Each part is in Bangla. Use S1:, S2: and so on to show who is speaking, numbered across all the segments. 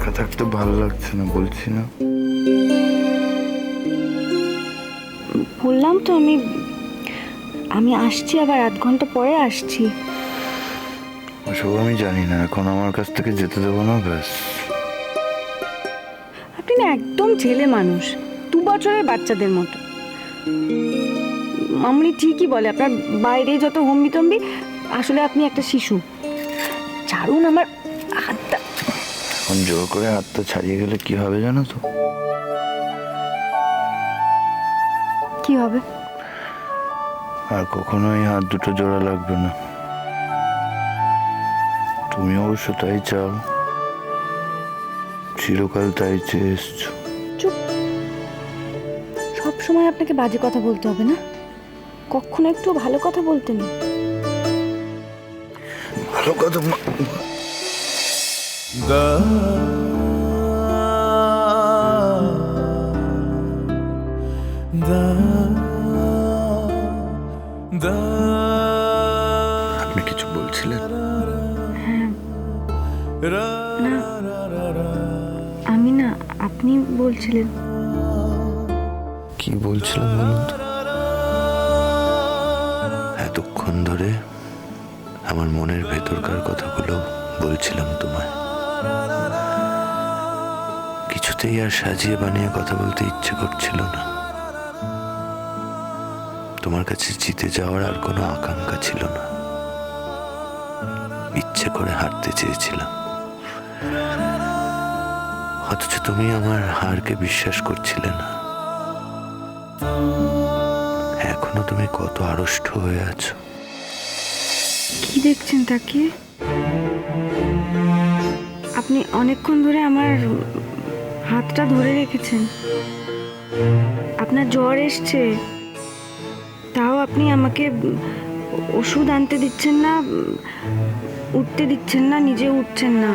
S1: একা থাকতে ভালো লাগছে না, বলছি না?
S2: বললাম তো আমি আমি আসছি, আবার আধ ঘন্টা পরে আসছি।
S1: ওসব আমি জানি না, এখন আমার কাছ থেকে যেতে দেবো না, ব্যাস।
S2: আপনি না একদম ছেলে মানুষ, 2 বছরের বাচ্চাদের মতো। মামুনি ঠিকই বলে, আপনার বাইরে যত হম্বিতম্বি, আসলে আপনি একটা শিশু। ছাড়ুন আমার হাতটা।
S1: এখন জোর করে হাতটা ছাড়িয়ে গেলে কি হবে জানো তো?
S2: কি হবে?
S1: আর কখনোই হাত দুটো জোড়া লাগবে না। তুমি অবশ্য তাই চাও, চিরকাল তাই চেয়ে এসছো।
S2: চুপ। সব সময় আপনাকে বাজে কথা বলতে হবে না, কখনো একটু ভালো কথা বলতেন।
S1: ভালো কথা আপনি কিছু বলছিলেন?
S2: না, আমি না, আপনি বলছিলেন।
S1: কি বলছিলেন বলুন তো? এতক্ষণ ধরে আমার মনের ভেতরকার কথাগুলো বলছিলাম তোমায়। কিছুতেই আর সাজিয়ে বানিয়ে কথা বলতে ইচ্ছে করছিল না। তোমার কাছে জিতে যাওয়ার আর কোনো আকাঙ্ক্ষা ছিল না। ইচ্ছে করে হারতে চেয়েছিলাম, অথচ তুমি আমার হারকে বিশ্বাস করছিলে না। এখনো তুমি কত আড়ষ্ট হয়ে আছো।
S2: কি দেখছেন তাকিয়ে? আপনি অনেকক্ষণ ধরে আমার হাতটা ধরে রেখেছেন। আপনার জ্বর এসছে, তাও আপনি আমাকে ওষুধ আনতে দিচ্ছেন না, উঠতে দিচ্ছেন না, নিজে উঠছেন না।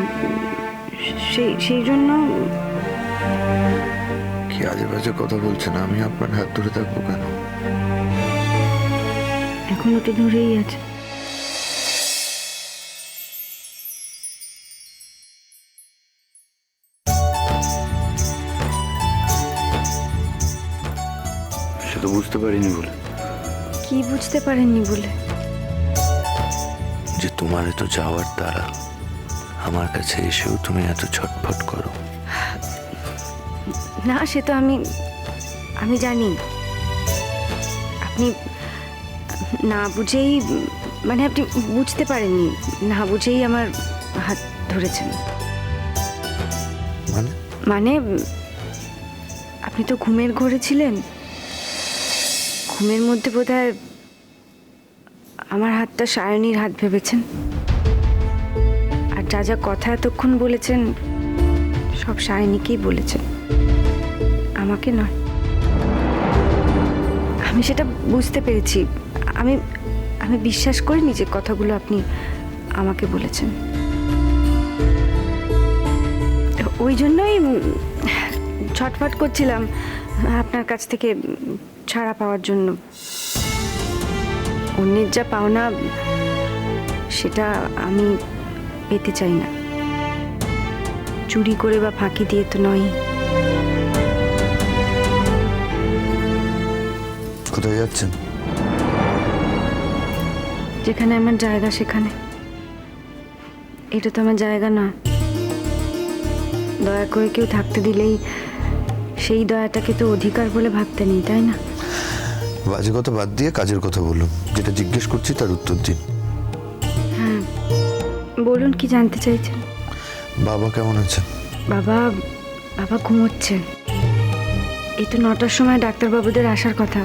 S2: সেই জন্য।
S1: কি আজে বাজে কথা বলছেন? আমি আপনার হাত ধরে থাকবো কেন?
S2: এখনো তো ধরেই আছে।
S1: সে তো বুঝতে পারিনি বলে।
S2: কি বুঝতে পারেননি বলে?
S1: যে তোমার এত যাওয়ার দ্বারা আমার কাছে এসেও তুমি এত ছটফট করো।
S2: না, সে তো আমি জানি। আপনি না বুঝেই, মানে আপনি বুঝতে পারেননি, না বুঝেই আমার হাত ধরেছেন।
S1: মানে?
S2: মানে আপনি তো ঘুমের ঘোরে ছিলেন, ঘুমের মধ্যে বোধহয় আমার হাতটা সায়নীর হাত ভেবেছেন। আর যা যা কথা এতক্ষণ বলেছেন সব সায়নীকেই বলেছেন, আমাকে নয়। আমি সেটা বুঝতে পেরেছি। আমি আমি বিশ্বাস করিনি যে কথাগুলো আপনি আমাকে বলেছেন। ওই জন্যই ছটফট করছিলাম আপনার কাছ থেকে ছাড়া পাওয়ার জন্য। অন্যের যা পাওনা সেটা আমি পেতে চাই না, চুরি করে বা ফাঁকি দিয়ে তো নয়।
S1: কোথায় যাচ্ছেন?
S2: যেখানে আমার জায়গা সেখানে। এটা তো আমার জায়গা না। দয়া করে কেউ থাকতে দিলেই সেই দয়াটাকে তো অধিকার বলে ভাবতে নেই, তাই না?
S1: বাজে কথা বাদ দিয়ে কাজের কথা বলুন। যেটা জিজ্ঞেস করছি তার উত্তর দিন।
S2: হ্যাঁ, বলুন কি জানতে চাইছেন?
S1: বাবা কেমন আছেন?
S2: বাবা বাবা ঘুমোচ্ছেন। এই তো 9টার সময় ডাক্তারবাবুদের আসার কথা।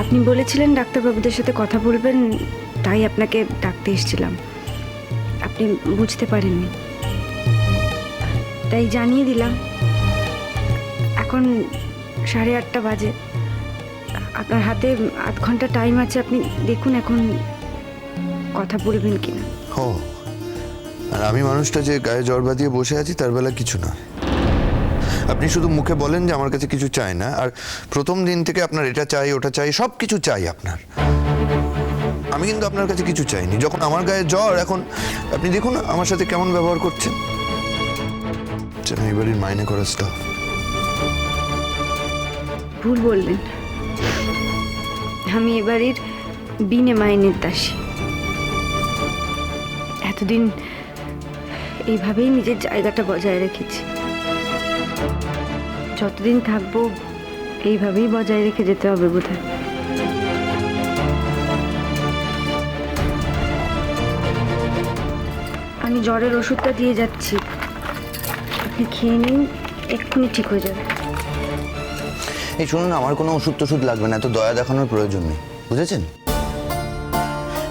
S2: আপনি বলেছিলেন ডাক্তারবাবুদের সাথে কথা বলবেন, তাই আপনাকে ডাকতে এসেছিলাম। আপনি বুঝতে পারেননি, তাই জানিয়ে দিলাম। এখন 8:30 বাজে। আপনার হাতে আধ ঘন্টা টাইম আছে, আপনি দেখুন এখন কথা বলবেন কিনা।
S1: ও, আর আমি মানুষটা যে গায়ে জ্বর বাঁধিয়ে বসে আছি তার বেলা কিছু না। আপনি শুধু মুখে বলেন যে আমার কাছে কিছু চাই না, আর প্রথম দিন থেকে আপনার এটা চাই ওটা চাই সব কিছু চাই আপনার। আমি কিন্তু আপনার কাছে কিছু চাইনি। যখন আমার গায়ে জ্বর, এখন আপনি দেখুন আমার সাথে কেমন ব্যবহার করছেন। যেন এই বাড়ির মাইনে করা স্টাফ।
S2: ভুল বললেন, আমি এবারের বিনে মাইনের দাসী। এতদিন এইভাবেই নিজের জায়গাটা বজায় রেখেছি, যতদিন থাকবো এইভাবেই বজায় রেখে যেতে হবে বোধহয়। আমি জ্বরের ওষুধটা দিয়ে যাচ্ছি, আপনি খেয়ে নিন, এক্ষুনি ঠিক হয়ে যাবে।
S1: এই শুনুন, আমার কোনো ওষুধ টষুধ লাগবে না, এত দয়া দেখানোর প্রয়োজন নেই, বুঝেছেন?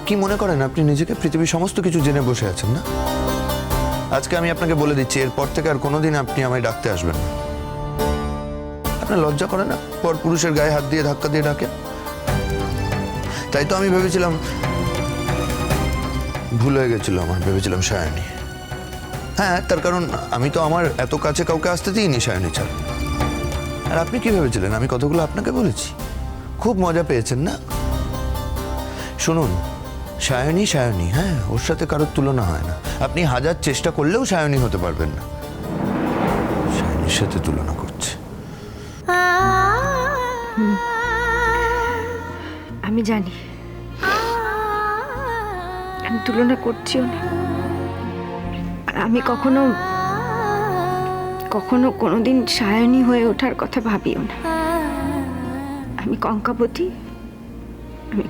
S1: কি মনে করেন আপনি নিজেকে? পৃথিবীর সমস্ত কিছু জেনে বসে আছেন না? আজকে আমি আপনাকে বলে দিচ্ছি, এরপর থেকে আর কোনোদিন আপনি আমায় ডাকতে আসবেন না। আপনার লজ্জা করে না পর পুরুষের গায়ে হাত দিয়ে ধাক্কা দিয়ে ডাকেন? তাই তো আমি ভেবেছিলাম, ভুল হয়ে গেছিল আমার, ভেবেছিলাম সায়নী। হ্যাঁ, তার কারণ আমি তো আমার এত কাছে কাউকে আসতে দিইনি সায়নী ছাড়া। আর আপনি কি ভেবেছিলেন আমি কতগুলো আপনাকে বলেছি? খুব মজা পেয়েছেন না? শুনুন, সায়নী সায়নী, হ্যাঁ, ওর সাথে কারোর তুলনা হয় না। আপনি হাজার চেষ্টা করলেও সায়নী হতে পারবেন না। সায়নীর সাথে তুলনা করছে।
S2: আমি জানি, আমি তুলনা করছিও না। আর আমি কখনো কখনো কোনোদিন সায়নী হয়ে ওঠার কথা ভাবিও না। আমি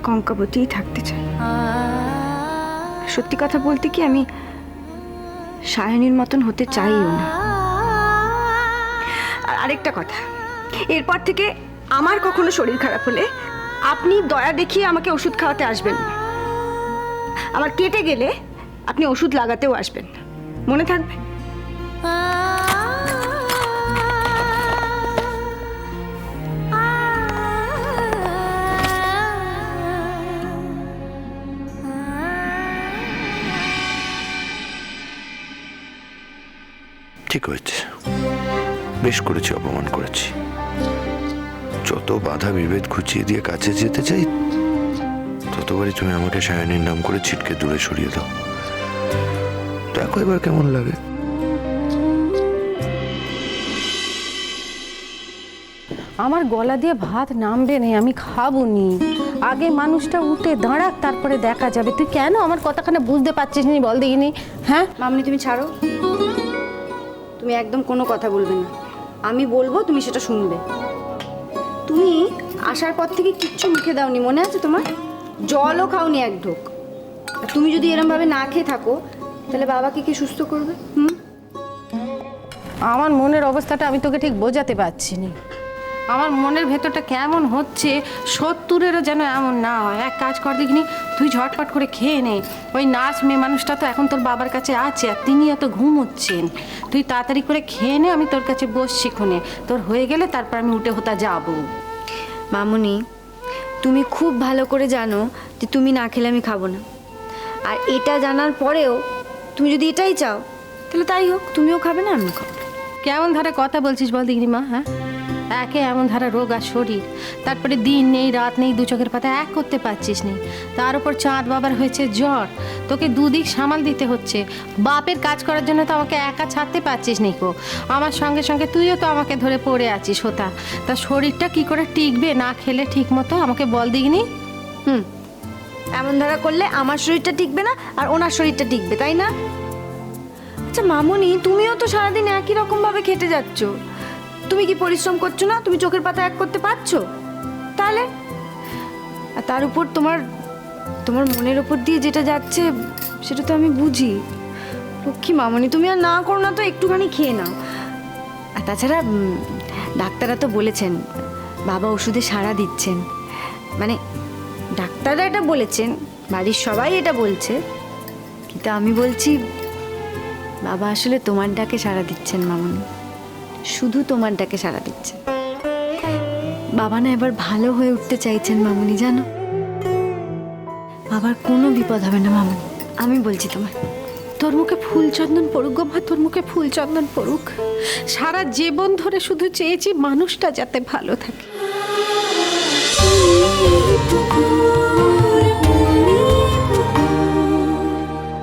S2: কঙ্কাবতীই থাকতে চাই। সত্যি কথা বলতে কি, আমি সায়নীর মতন হতে চাইও না। আর আরেকটা কথা, এরপর থেকে আমার কখনো শরীর খারাপ হলে আপনি দয়া দেখিয়ে আমাকে ওষুধ খাওয়াতে আসবেন না। আমার কেটে গেলে আপনি ওষুধ লাগাতেও আসবেন না, মনে থাকবে?
S1: ঠিক হয়েছে, বেশ করেছি, অপমান করেছি। যত বাধা বিভেদ ঘুচিয়ে দিয়ে কাছে যেতে চাই, ততবারই তুমি আমাকে সায়নীর নাম করে ছিটকে দূরে সরিয়ে দাও। দেখো এবার কেমন লাগে।
S3: আমার গলা দিয়ে ভাত নামবে না, আমি খাবো নি। আগে মানুষটা উঠে দাঁড়াক, তারপরে দেখা যাবে। তুই কেন আমার কথাখানে বুঝতে পারছিস নি বল দেখিনি? হ্যাঁ
S2: মামনি, তুমি ছাড়ো, তুমি একদম কোনো কথা বলবে না। আমি বলবো, তুমি সেটা শুনবে। তুমি আসার পর থেকে কিচ্ছু মুখে দাওনি, মনে আছে তোমার? জলও খাওনি এক ঢোক। আর তুমি যদি এরমভাবে না খেয়ে থাকো, তাহলে বাবাকে কি সুস্থ করবে?
S3: আমার মনের অবস্থাটা আমি তোকে ঠিক বোঝাতে পারছি না। আমার মনের ভেতরটা কেমন হচ্ছে, 70-এরও যেন এমন না হয়। এক কাজ কর দেখিনি, তুই ঝটপট করে খেয়ে নে। ওই নার্স মেয়ে মানুষটা তো এখন তোর বাবার কাছে আছে, আর তিনি এত ঘুমোচ্ছেন। তুই তাড়াতাড়ি করে খেয়ে নে, আমি তোর কাছে বসছি ক্ষণে। তোর হয়ে গেলে তারপর আমি উঠে হোতা যাবো।
S2: মামুনি, তুমি খুব ভালো করে জানো যে তুমি না খেলে আমি খাবো না। আর এটা জানার পরেও তুমি যদি এটাই চাও, তাহলে তাই হোক, তুমিও খাবে না, আমিও খাবো।
S3: কেমন ধারা কথা বলছিস বল দিগনি মা? হ্যাঁ, একে এমন ধারা রোগ আর শরীর, তারপরে দিন নেই রাত নেই, দু চোখের পাতা এক করতে পারছিস নি। তার উপর চাঁদ বাবার হয়েছে জ্বর, তোকে দুদিক সামাল দিতে হচ্ছে। বাপের কাজ করার জন্য তো আমাকে একা ছাড়তে পারছিস নি কো। আমার সঙ্গে সঙ্গে তুইও তো আমাকে ধরে পড়ে আছিস হোতা। তা শরীরটা কি করে টিকবে না খেলে ঠিক মতো, আমাকে বল দিগনি।
S2: এমন ধারা করলে আমার শরীরটা টিকবে না, আর ওনার শরীরটা টিকবে, তাই না? আচ্ছা মামুনি, তুমিও তো সারাদিন একই রকম ভাবে খেটে যাচ্ছ। তুমি কি পরিশ্রম করছো না? তুমি চোখের পাতা এক করতে পারছো? তাহলে আর তার উপর তোমার মনের ওপর দিয়ে যেটা যাচ্ছে সেটা তো আমি বুঝি। লক্ষ্মী মামুনি, তুমি আর না করো না তো, একটুখানি খেয়ে নাও। আর তাছাড়া ডাক্তাররা তো বলেছেন বাবা ওষুধে সাড়া দিচ্ছেন। মানে ডাক্তাররা এটা বলেছেন, বাড়ির সবাই এটা বলছে, কিন্তু আমি বলছি বাবা আসলে তোমার ডাকে সাড়া দিচ্ছেন মামুনি, শুধু তোমার ডাকে সাড়া দিচ্ছেন। বাবা না এবার ভালো হয়ে উঠতে চাইছেন মামুনি, জানো? বাবার কোনো বিপদ হবে না মামুনি, আমি বলছি তোমার।
S3: তোর মুখে ফুল চন্দন পড়ুক গো মা, তোর মুখে ফুল চন্দন পড়ুক। সারা জীবন ধরে শুধু চেয়েছি মানুষটা যাতে ভালো থাকে।